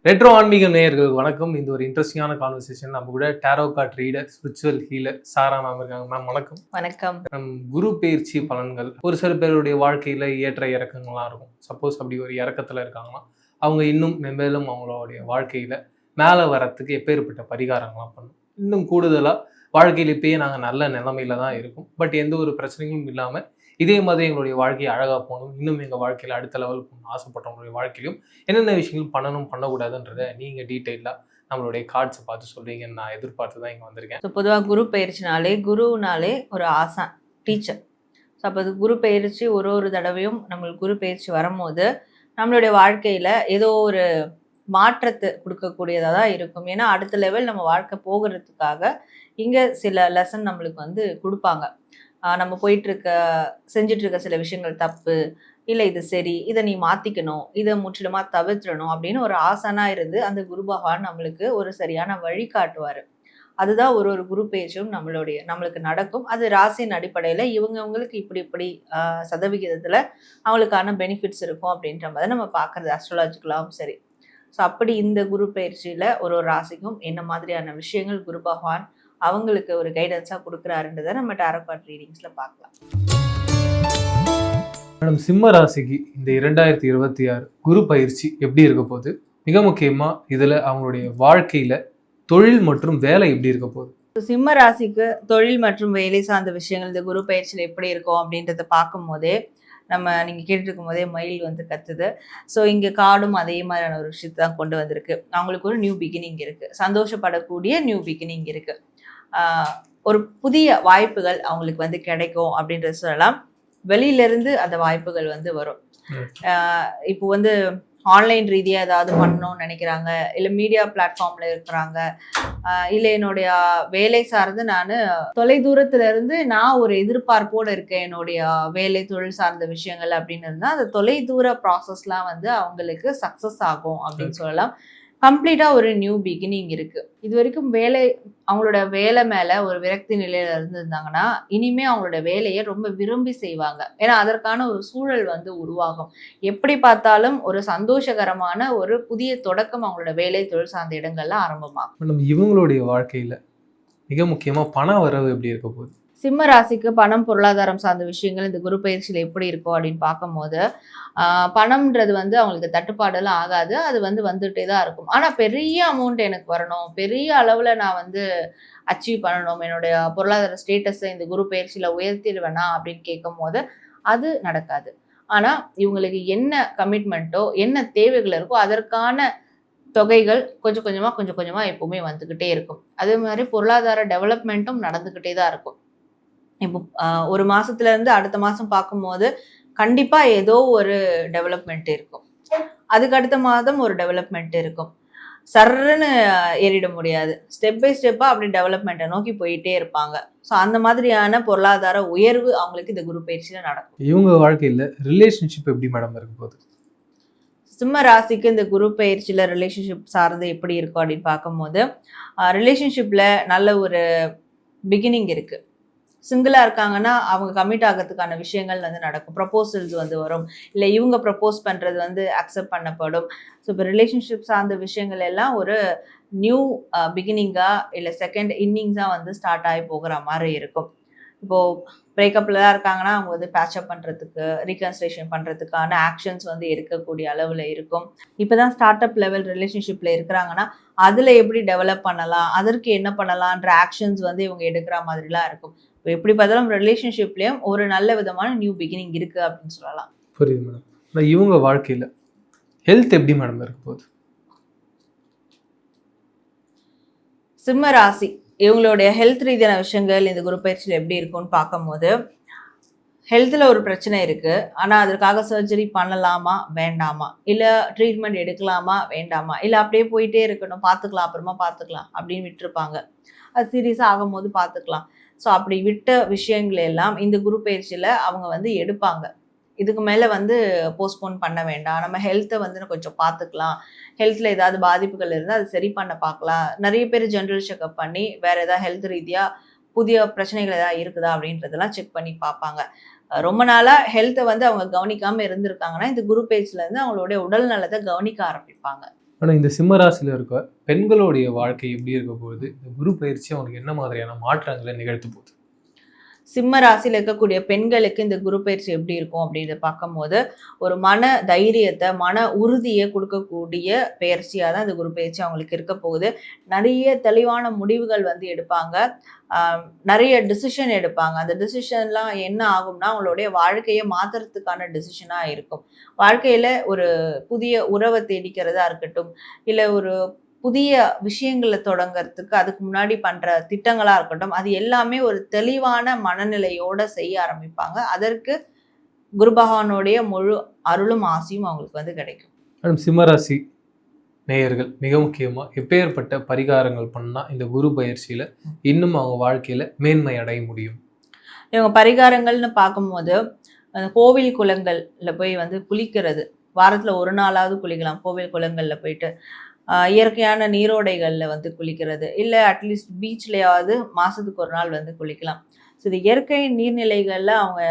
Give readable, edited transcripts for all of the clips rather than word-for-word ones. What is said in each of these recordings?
Retro ஆன்மீக நேயர்களுக்கு வணக்கம். இந்த ஒரு இன்ட்ரெஸ்டிங்கான கான்வர்சேஷன் நம்ம கூட tarot card reader, spiritual healer Sara ma'am இருக்காங்க. மேம் வணக்கம். வணக்கம். குரு பெயர்ச்சி பலன்கள் ஒரு சில பேருடைய வாழ்க்கையில ஏற்ற இறக்கங்கள்லாம் இருக்கும். சப்போஸ் அப்படி ஒரு இறக்கத்துல இருக்காங்கன்னா அவங்க இன்னும் மென்மேலும் அவங்களுடைய வாழ்க்கையில மேலே வரத்துக்கு எப்பேற்பட்ட பரிகாரங்கள்லாம் பண்ணும். இன்னும் கூடுதலா வாழ்க்கையில் இப்பயே நாங்கள் நல்ல நிலைமையில தான் இருக்கும், பட் எந்த ஒரு பிரச்சனையும் இல்லாமல் இதே மாதிரி எங்களுடைய வாழ்க்கையை அழகாக போகணும், இன்னும் எங்கள் வாழ்க்கையில் அடுத்த லெவல் போகணும் ஆசைப்பட்டவங்களுடைய வாழ்க்கையிலும் என்னென்ன விஷயங்கள் பண்ணணும் பண்ணக்கூடாதுன்றதை நீங்கள் டீட்டெயிலாக நம்மளுடைய கார்ட்ஸை பார்த்து சொல்றீங்கன்னு நான் எதிர்பார்த்து தான் இங்கே வந்திருக்கேன். ஸோ பொதுவாக குரு பயிற்சினாலே குருனாலே ஒரு ஆசான், டீச்சர். ஸோ அப்போ குரு பயிற்சி ஒரு தடவையும் நம்மளுக்கு குரு பயிற்சி வரும்போது நம்மளுடைய வாழ்க்கையில் ஏதோ ஒரு மாற்றத்தை கொடுக்கக்கூடியதாக தான் இருக்கும். ஏன்னா அடுத்த லெவல் நம்ம வாழ்க்கை போகிறதுக்காக இங்கே சில லெசன் நம்மளுக்கு கொடுப்பாங்க. நம்ம செஞ்சிட்ருக்க சில விஷயங்கள் தப்பு இல்லை, இது சரி, இதை நீ மாற்றிக்கணும், இதை முற்றிலுமாக தவிர்த்துடணும் அப்படின்னு ஒரு ஆசானாக இருந்து அந்த குரு பகவான் நம்மளுக்கு ஒரு சரியான வழி காட்டுவார். அதுதான் ஒரு குரு பேச்சும் நம்மளுக்கு நடக்கும். அது ராசியின் அடிப்படையில் இவங்களுக்கு இப்படி சதவிகிதத்தில் அவங்களுக்கான பெனிஃபிட்ஸ் இருக்கும் அப்படின்ற மாதிரி நம்ம பார்க்குறது அஸ்ட்ராலஜிக்கலாகவும் சரி. ஸோ அப்படி இந்த குரு பயிற்சியில் ஒரு ராசிக்கும் என்ன மாதிரியான விஷயங்கள் குரு பகவான் அவங்களுக்கு ஒரு கைடன்ஸாக கொடுக்குறாருன்றதை நம்ம டேரோ கார்ட் ரீடிங்ஸில் பார்க்கலாம். மேடம், சிம்ம ராசிக்கு இந்த 2026 குரு பயிற்சி எப்படி இருக்க போகுது? மிக முக்கியமாக இதில் அவங்களுடைய வாழ்க்கையில் தொழில் மற்றும் வேலை எப்படி இருக்க போகுது? சிம்ம ராசிக்கு தொழில் மற்றும் வேலை சார்ந்த விஷயங்கள் இந்த குரு பயிற்சியில் எப்படி இருக்கும் அப்படின்றத பார்க்கும் போதே நீங்கள் கேட்டுட்டு இருக்கும் போதே மயில் கத்துது. ஸோ இங்கே காடும் அதே மாதிரியான ஒரு விஷயத்தை தான் கொண்டு வந்திருக்கு. அவங்களுக்கு ஒரு நியூ பிகினிங் இருக்குது, சந்தோஷப்படக்கூடிய நியூ பிகினிங் இருக்குது. ஒரு புதிய வாய்ப்புகள் அவங்களுக்கு கிடைக்கும் அப்படின்றது சொல்லலாம். வெளியிலேருந்து அந்த வாய்ப்புகள் வரும். இப்போ ஆன்லைன் ரீதியாக ஏதாவது பண்ணணும்னு நினைக்கிறாங்க, இல்லை மீடியா பிளாட்ஃபார்மில் இருக்கிறாங்க, இல்லை என்னுடைய வேலை சார்ந்து நான் தொலைதூரத்துலேருந்து நான் ஒரு எதிர்பார்ப்போடு இருக்கேன் என்னுடைய வேலை தொழில் சார்ந்த விஷயங்கள் அப்படின்னு இருந்தால் அந்த தொலைதூர ப்ராசஸ்லாம் அவங்களுக்கு சக்ஸஸ் ஆகும் அப்படின்னு சொல்லலாம். கம்ப்ளீட்டாக ஒரு நியூ பிகினிங் இருக்குது. இது வரைக்கும் அவங்களோட வேலை மேலே ஒரு விரக்தி நிலையில் இருந்திருந்தாங்கன்னா இனிமேல் அவங்களோட வேலையை ரொம்ப விரும்பி செய்வாங்க. ஏன்னா அதற்கான ஒரு சூழல் உருவாகும். எப்படி பார்த்தாலும் ஒரு சந்தோஷகரமான ஒரு புதிய தொடக்கம் அவங்களோட வேலை தொழில் சார்ந்த இடங்கள்ல ஆரம்பமாகும். இவங்களுடைய வாழ்க்கையில் மிக முக்கியமாக பண வரவு எப்படி இருக்க போகுது? சிம்ம ராசிக்கு பணம் பொருளாதாரம் சார்ந்த விஷயங்கள் இந்த குரு பயிற்சியில் எப்படி இருக்கும் அப்படின்னு பார்க்கும்போது பணம்ன்றது அவங்களுக்கு தட்டுப்பாடெல்லாம் ஆகாது. அது வந்துகிட்டே தான் இருக்கும். ஆனால் பெரிய அமௌண்ட் எனக்கு வரணும், பெரிய அளவில் நான் அச்சீவ் பண்ணணும், என்னுடைய பொருளாதார ஸ்டேட்டஸை இந்த குரு பயிற்சியில் உயர்த்திடுவேனா அப்படின்னு கேட்கும் போது அது நடக்காது. ஆனால் இவங்களுக்கு என்ன கமிட்மெண்ட்டோ என்ன தேவைகள் இருக்கோ அதற்கான தொகைகள் கொஞ்சம் கொஞ்சமாக எப்பவுமே வந்துக்கிட்டே இருக்கும். அதே மாதிரி பொருளாதார டெவலப்மெண்ட்டும் நடந்துக்கிட்டே தான் இருக்கும். இப்போ ஒரு மாசத்துல இருந்து அடுத்த மாசம் பார்க்கும்போது கண்டிப்பா ஏதோ ஒரு டெவலப்மெண்ட் இருக்கும். அதுக்கு அடுத்த மாதம் ஒரு டெவலப்மெண்ட் இருக்கும். சர்ன்னு ஏறிட முடியாது. ஸ்டெப் பை ஸ்டெப்பா அப்படி டெவலப்மெண்ட்டை நோக்கி போயிட்டே இருப்பாங்க. ஸோ அந்த மாதிரியான பொருளாதார உயர்வு அவங்களுக்கு இந்த குரு பயிற்சியில நடக்கும். இவங்க வாழ்க்கையில ரிலேஷன்ஷிப் எப்படி மேடம் இருக்க போகுது? சிம்ம ராசிக்கு இந்த குரு பயிற்சியில ரிலேஷன்ஷிப் சார்ந்து எப்படி இருக்கும் அப்படின்னு பார்க்கும்போது ரிலேஷன்ஷிப்ல நல்ல ஒரு பிகினிங் இருக்கு. சிங்கிளாக இருக்காங்கன்னா அவங்க கமிட் ஆகிறதுக்கான விஷயங்கள் நடக்கும். ப்ரப்போசல்ஸ் வரும், இல்லை இவங்க ப்ரப்போஸ் பண்ணுறது அக்செப்ட் பண்ணப்படும். ஸோ இப்போ ரிலேஷன்ஷிப் சார்ந்த விஷயங்கள் எல்லாம் ஒரு நியூ பிகினிங்காக இல்லை செகண்ட் இன்னிங்ஸாக ஸ்டார்ட் ஆகி போகிற மாதிரி இருக்கும். இப்போது பிரேக்கப்பில் தான் இருக்காங்கன்னா அவங்க பேட்சப் பண்ணுறதுக்கு ரீகன்சிலேஷன் பண்ணுறதுக்கான ஆக்ஷன்ஸ் எடுக்கக்கூடிய அளவில் இருக்கும். இப்போ தான் ஸ்டார்ட் அப் லெவல் ரிலேஷன்ஷிப்பில் இருக்கிறாங்கன்னா அதில் எப்படி டெவலப் பண்ணலாம், அதற்கு என்ன பண்ணலான்ற ஆக்ஷன்ஸ் இவங்க எடுக்கிற மாதிரிலாம் இருக்கும். எப்படி பார்த்தாலும் ரிலேஷன்ஷிப்லேயும் ஒரு நல்ல விதமான நியூ பிகினிங் இருக்குது அப்படின்னு சொல்லலாம். புரியுது மேடம். இவங்க வாழ்க்கையில் ஹெல்த் எப்படி மேடம் இருக்க போகுது? சிம்ம ராசி இவங்களுடைய ஹெல்த் ரீதியான விஷயங்கள் இந்த குரு பயிற்சியில் எப்படி இருக்கும்னு பார்க்கும்போது ஹெல்த்தில் ஒரு பிரச்சனை இருக்குது. ஆனால் அதற்காக சர்ஜரி பண்ணலாமா வேண்டாமா, இல்லை ட்ரீட்மெண்ட் எடுக்கலாமா வேண்டாமா, இல்லை அப்படியே போயிட்டே இருக்கணும், பார்த்துக்கலாம் அப்புறமா பார்த்துக்கலாம் அப்படின்னு விட்டுருப்பாங்க. அது சீரியஸாக ஆகும்போது பார்த்துக்கலாம். ஸோ அப்படி விட்ட விஷயங்கள் எல்லாம் இந்த குரு பயிற்சியில் அவங்க எடுப்பாங்க. இதுக்கு மேலே போஸ்ட்போன் பண்ண வேண்டாம், நம்ம ஹெல்த்தை கொஞ்சம் பார்த்துக்கலாம், ஹெல்த்தில் ஏதாவது பாதிப்புகள் இருந்தால் அது சரி பண்ண பார்க்கலாம். நிறைய பேர் ஜென்ரல் செக்அப் பண்ணி வேறு ஏதாவது ஹெல்த் ரீதியாக புதிய பிரச்சனைகள் ஏதாவது இருக்குதா அப்படின்றதெல்லாம் செக் பண்ணி பார்ப்பாங்க. ரொம்ப நாளாக ஹெல்த்தை அவங்க கவனிக்காமல் இருந்திருக்காங்கன்னா இந்த குரு பயிற்சியிலேருந்து அவங்களுடைய உடல் நலத்தை கவனிக்க ஆரம்பிப்பாங்க. ஆனால் இந்த சிம்ம ராசியில் இருக்க பெண்களுடைய வாழ்க்கை எப்படி இருக்க போகுது, இந்த குரு பயிற்சி அவங்களுக்கு என்ன மாதிரியான மாற்றங்களை நிகழ்த்த போகுது? சிம்ம ராசியில் இருக்கக்கூடிய பெண்களுக்கு இந்த குரு பயிற்சி எப்படி இருக்கும் அப்படின்றத பார்க்கும்போது ஒரு மன தைரியத்தை மன உறுதியை கொடுக்கக்கூடிய பயிற்சியாக தான் இந்த குரு பயிற்சி அவங்களுக்கு இருக்க போகுது. நிறைய தெளிவான முடிவுகள் வந்து எடுப்பாங்க, நிறைய டிசிஷன் எடுப்பாங்க. அந்த டிசிஷன்லாம் என்ன ஆகும்னா அவங்களுடைய வாழ்க்கையை மாற்றுறதுக்கான டிசிஷனாக இருக்கும். வாழ்க்கையில் ஒரு புதிய உறவை தேடிக்கிறதா இருக்கட்டும், இல்லை ஒரு புதிய விஷயங்களை தொடங்கிறதுக்கு அதுக்கு முன்னாடி பண்ற திட்டங்களா இருக்கட்டும், அது எல்லாமே ஒரு தெளிவான மனநிலையோட செய்ய ஆரம்பிப்பாங்க. அதற்கு குரு பகவானுடைய முழு அருளும் ஆசியும் அவங்களுக்கு வந்து கிடைக்கும். மேடம், சிம்மராசி நேயர்கள் மிக முக்கியமா எப்பேற்பட்ட பரிகாரங்கள் பண்ணா இந்த குரு பயிற்சியில இன்னும் அவங்க வாழ்க்கையில மேன்மை அடைய முடியும்? இவங்க பரிகாரங்கள்னு பார்க்கும்போது அந்த கோவில் குளங்கள்ல போய் வந்து குளிக்கிறது, வாரத்துல ஒரு நாளாவது குளிக்கலாம். கோவில் குளங்கள்ல போயிட்டு இயற்கையான நீரோடைகளில் வந்து குளிக்கிறது, இல்லை அட்லீஸ்ட் பீச்லேயாவது மாதத்துக்கு ஒரு நாள் வந்து குளிக்கலாம். ஸோ இது இயற்கை நீர்நிலைகளில் அவங்க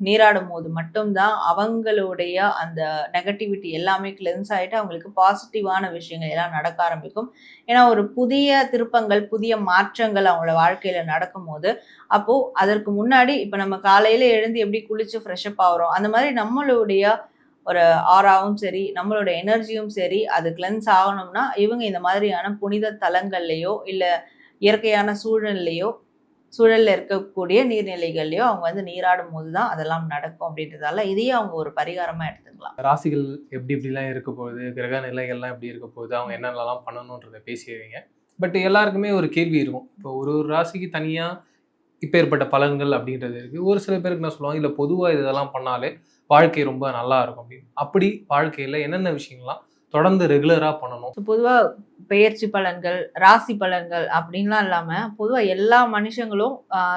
நீராடும் போது மட்டும்தான் அவங்களுடைய அந்த நெகட்டிவிட்டி எல்லாமே கிளென்ஸ் ஆகிட்டு அவங்களுக்கு பாசிட்டிவான விஷயங்கள் எல்லாம் நடக்க ஆரம்பிக்கும். ஏன்னா ஒரு புதிய திருப்பங்கள் புதிய மாற்றங்கள் அவங்களோட வாழ்க்கையில் நடக்கும் போது அப்போது அதற்கு முன்னாடி இப்போ நம்ம காலையில் எழுந்து எப்படி குளித்து ஃப்ரெஷ்அப் ஆகிறோம், அந்த மாதிரி நம்மளுடைய ஒரு ஆராவும் சரி நம்மளோட எனர்ஜியும் சரி அது கிளென்ஸ் ஆகணும்னா இவங்க இந்த மாதிரியான புனித தலங்கள்லையோ இல்லை இயற்கையான சூழல்ல இருக்கக்கூடிய நீர்நிலைகள்லையோ அவங்க வந்து நீராடும் போது தான் அதெல்லாம் நடக்கும். அப்படின்றதால இதையே அவங்க ஒரு பரிகாரமா எடுத்துக்கலாம். ராசிகள் எப்படி எப்படிலாம் இருக்க போகுது, கிரக நிலைகள்லாம் எப்படி இருக்க போகுது, அவங்க என்னென்னலாம் பண்ணணுன்றதை பேசிடுவீங்க. பட் எல்லாருக்குமே ஒரு கேள்வி இருக்கும். இப்போ ஒரு ஒரு ராசிக்கு தனியாக இப்போ ஏற்பட்ட பலன்கள் அப்படின்றது இருக்குது. ஒரு சில பேருக்கு என்ன சொல்லுவாங்க, இல்லை பொதுவாக இதெல்லாம் பண்ணாலே வாழ்க்கை ரொம்ப நல்லா இருக்கும் அப்படின்னு. அப்படி வாழ்க்கையில் என்னென்ன விஷயங்கள்லாம் தொடர்ந்து ரெகுலராக பண்ணணும்? பொதுவாக பெயர்ச்சி பலன்கள் ராசி பலன்கள் அப்படின்லாம் இல்லாமல் பொதுவாக எல்லா மனுஷங்களும்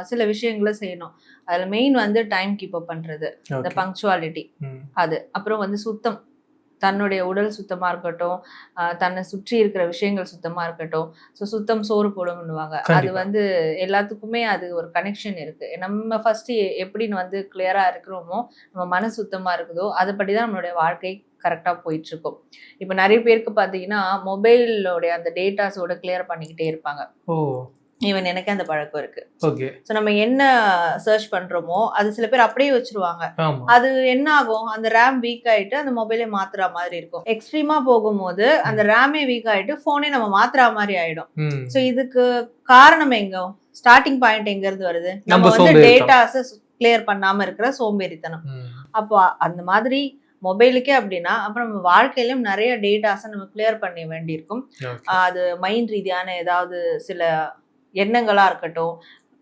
சில விஷயங்களை செய்யணும். அதில் மெயின் வந்து டைம் கீப் அப் பண்ணுறது, இந்த பங்க்சுவாலிட்டி, அது அப்புறம் வந்து சுத்தம், தன்னுடைய உடல் சுத்தமாக இருக்கட்டும், தன்னை சுற்றி இருக்கிற விஷயங்கள் சுத்தமாக இருக்கட்டும். ஸோ சுத்தம் சோறு போடும்னுவாங்க. அது வந்து எல்லாத்துக்குமே அது ஒரு கனெக்ஷன் இருக்குது. நம்ம ஃபஸ்ட்டு எப்படின்னு வந்து கிளியராக இருக்கிறோமோ, நம்ம மன சுத்தமாக இருக்குதோ அதுபடி தான் நம்மளுடைய வாழ்க்கை கரெக்டாக போயிட்டுருக்கும். இப்போ நிறைய பேருக்கு பார்த்தீங்கன்னா மொபைலோடைய அந்த டேட்டாஸோட கிளியர் பண்ணிக்கிட்டே இருப்பாங்க. ஈவன் எனக்கு அந்த பழக்கம் இருக்கு. ஓகே. ஸோ நம்ம என்ன சர்ச் பண்றோமோ அது சில பேர் அப்படியே வச்சிருவாங்க. அது என்ன ஆகும், அந்த ரேம் வீக் ஆயிட்டு அந்த மொபைலே மாத்துற மாதிரி இருக்கும். எக்ஸ்ட்ரீமா போகும்போது அந்த ரேமே வீக் ஆயிட்டு போனே நம்ம மாத்துற மாதிரி ஆயிடும். ஸோ இதுக்கு காரணம் எங்க, ஸ்டார்டிங் பாயிண்ட் எங்க இருந்து வருது? நம்ம வந்து டேட்டாஸை கிளியர் பண்ணாம இருக்கிற சோம்பேறித்தனம். அப்போ அந்த மாதிரி மொபைலுக்கே அப்படின்னா அப்புறம் நம்ம வாழ்க்கையிலும் நிறைய டேட்டாஸை நம்ம கிளியர் பண்ண வேண்டியிருக்கும். அது மைண்ட் ரீதியான ஏதாவது சில எண்ணங்களா இருக்கட்டும்,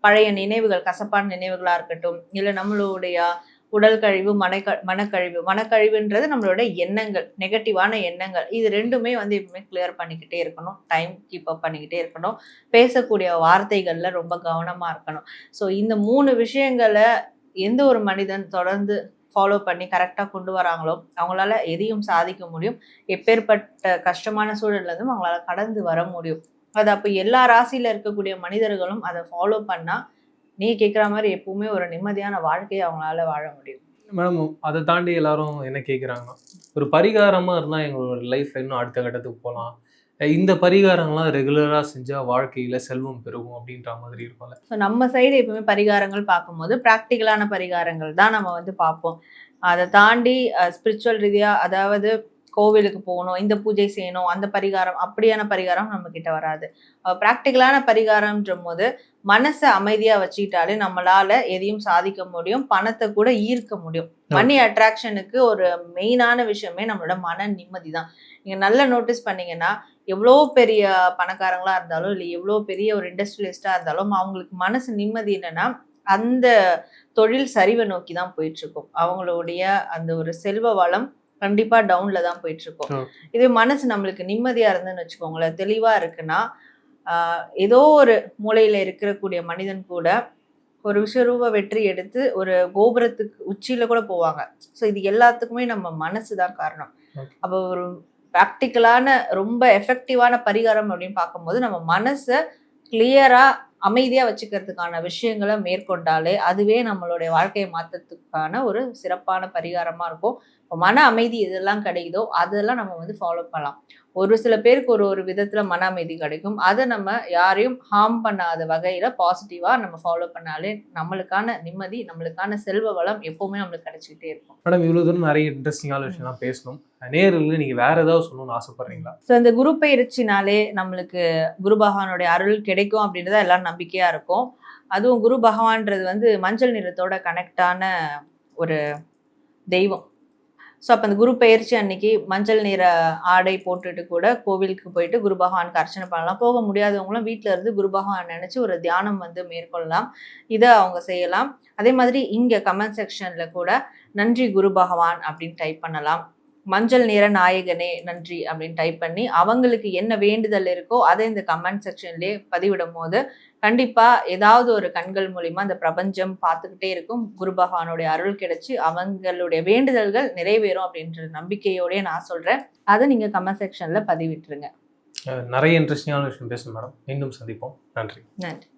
பழைய நினைவுகள், கசப்பான நினைவுகளா இருக்கட்டும், இல்லை நம்மளுடைய உடல் கழிவு, மனக்கழிவுன்றது நம்மளோட எண்ணங்கள், நெகட்டிவான எண்ணங்கள், இது ரெண்டுமே வந்து எப்பவுமே கிளியர் பண்ணிக்கிட்டே இருக்கணும். டைம் கீப் அப் பண்ணிக்கிட்டே இருக்கணும். பேசக்கூடிய வார்த்தைகள்ல ரொம்ப கவனமா இருக்கணும். ஸோ இந்த 3 விஷயங்களை எந்த ஒரு மனிதன் தொடர்ந்து ஃபாலோ பண்ணி கரெக்டாக கொண்டு வராங்களோ அவங்களால எதையும் சாதிக்க முடியும். எப்பேற்பட்ட கஷ்டமான சூழல்லேருந்தும் அவங்களால கடந்து வர முடியும். அது அப்போ எல்லா ராசியில் இருக்கக்கூடிய மனிதர்களும் அதை ஃபாலோ பண்ணால் நீ கேட்குற மாதிரி எப்பவுமே ஒரு நிம்மதியான வாழ்க்கையை அவங்களால வாழ முடியும். மேடம், அதை தாண்டி எல்லாரும் என்ன கேட்குறாங்கன்னா, ஒரு பரிகாரமாக இருந்தால் எங்களோட லைஃப்ல இன்னும் அடுத்த கட்டத்துக்கு போகலாம், இந்த பரிகாரங்கள்லாம் ரெகுலராக செஞ்சால் வாழ்க்கையில் செல்வம் பெருகும் அப்படின்ற மாதிரி இருக்கும்ல. ஸோ நம்ம சைடு எப்பவுமே பரிகாரங்கள் பார்க்கும்போது ப்ராக்டிக்கலான பரிகாரங்கள் தான் நம்ம வந்து பார்ப்போம். அதை தாண்டி ஸ்பிரிச்சுவல் ரீதியாக, அதாவது கோவிலுக்கு போகணும், இந்த பூஜை செய்யணும், அந்த பரிகாரம், அப்படியான பரிகாரம் நம்ம கிட்ட வராது. ப்ராக்டிக்கலான பரிகாரம்ன்ற போது மனசை அமைதியா வச்சுக்கிட்டாலே நம்மளால எதையும் சாதிக்க முடியும், பணத்தை கூட ஈர்க்க முடியும். மணி அட்ராக்ஷனுக்கு ஒரு மெயினான விஷயமே நம்மளோட மன நிம்மதி தான். நீங்க நல்லா நோட்டீஸ் பண்ணீங்கன்னா எவ்வளோ பெரிய பணக்காரங்களா இருந்தாலும் இல்லை எவ்வளோ பெரிய ஒரு இண்டஸ்ட்ரியலிஸ்டா இருந்தாலும் அவங்களுக்கு மனசு நிம்மதி என்னன்னா அந்த தொழில் சரிவை நோக்கி தான் போயிட்டு இருக்கும். அவங்களுடைய அந்த ஒரு செல்வ வளம் கண்டிப்பா டவுன்ல தான் போயிட்டு இருக்கோம். இது மனசு நம்மளுக்கு நிம்மதியா இருந்துன்னு வச்சுக்கோங்களேன், தெளிவா இருக்குன்னா ஏதோ ஒரு மூலையில இருக்கக்கூடிய மனிதன் கூட ஒரு விஸ்வரூப வெற்றி எடுத்து ஒரு கோபுரத்துக்கு உச்சியில கூட போவாங்க. ஸோ இது எல்லாத்துக்குமே நம்ம மனசு தான் காரணம். அப்போ ஒரு ப்ராக்டிக்கலான ரொம்ப எஃபெக்டிவான பரிகாரம் அப்படின்னு பார்க்கும்போது நம்ம மனசை கிளியரா அமைதியா வச்சுக்கிறதுக்கான விஷயங்களை மேற்கொண்டாலே அதுவே நம்மளுடைய வாழ்க்கையை மாற்றத்துக்கான ஒரு சிறப்பான பரிகாரமா இருக்கும். இப்போ மன அமைதி எதெல்லாம் கிடைக்குதோ அதெல்லாம் நம்ம வந்து ஃபாலோ பண்ணலாம். ஒரு சில பேருக்கு ஒரு விதத்துல மன அமைதி கிடைக்கும். அதை நம்ம யாரையும் ஹார்ம் பண்ணாத வகையில பாசிட்டிவா நம்ம ஃபாலோ பண்ணாலே நம்மளுக்கான நிம்மதி, நம்மளுக்கான செல்வ வளம் எப்பவுமே நம்மளுக்கு கிடைச்சிக்கிட்டே இருக்கும். மேடம் இவ்வளவு தூரம் நிறைய இன்ட்ரெஸ்டிங்கான விஷயம்லாம் பேசணும். நேரில் நீங்க வேற ஏதாவது சொல்லணும்னு ஆசைப்படுறீங்களா? ஸோ இந்த குரு பயிற்சினாலே நம்மளுக்கு குரு பகவானுடைய அருள் கிடைக்கும் அப்படின்றத எல்லாரும் நம்பிக்கையா இருக்கும். அதுவும் குரு பகவான்றது வந்து மஞ்சள் நிறத்தோட கனெக்டான ஒரு தெய்வம். ஸோ அப்போ அந்த குரு பயிற்சி அன்னைக்கு மஞ்சள் நிற ஆடை போட்டுட்டு கூட கோவிலுக்கு போயிட்டு குரு பகவானுக்கு அர்ச்சனை பண்ணலாம். போக முடியாதவங்களும் வீட்டில் இருந்து குரு பகவான் நினச்சி ஒரு தியானம் வந்து மேற்கொள்ளலாம். இதை அவங்க செய்யலாம். அதே மாதிரி இங்கே கமெண்ட் செக்ஷனில் கூட நன்றி குரு பகவான் அப்படின்னு டைப் பண்ணலாம். மஞ்சள் நிற நாயகனே நன்றி அப்படின்னு டைப் பண்ணி அவங்களுக்கு என்ன வேண்டுதல் இருக்கோ அதை இந்த கமெண்ட் செக்ஷன்லேயே பதிவிடும் போது கண்டிப்பா ஏதாவது ஒரு கண்கள் மூலியமா அந்த பிரபஞ்சம் பார்த்துக்கிட்டே இருக்கும். குரு பகவானுடைய அருள் கிடைச்சி அவங்களுடைய வேண்டுதல்கள் நிறைவேறும் அப்படின்ற நம்பிக்கையோடய நான் சொல்றேன். அதை நீங்க கமெண்ட் செக்ஷன்ல பதிவிட்டுருங்க. நிறைய இன்ட்ரெஸ்டிங்கான விஷயம் பேசணும் மேடம். மீண்டும் சந்திப்போம். நன்றி. நன்றி.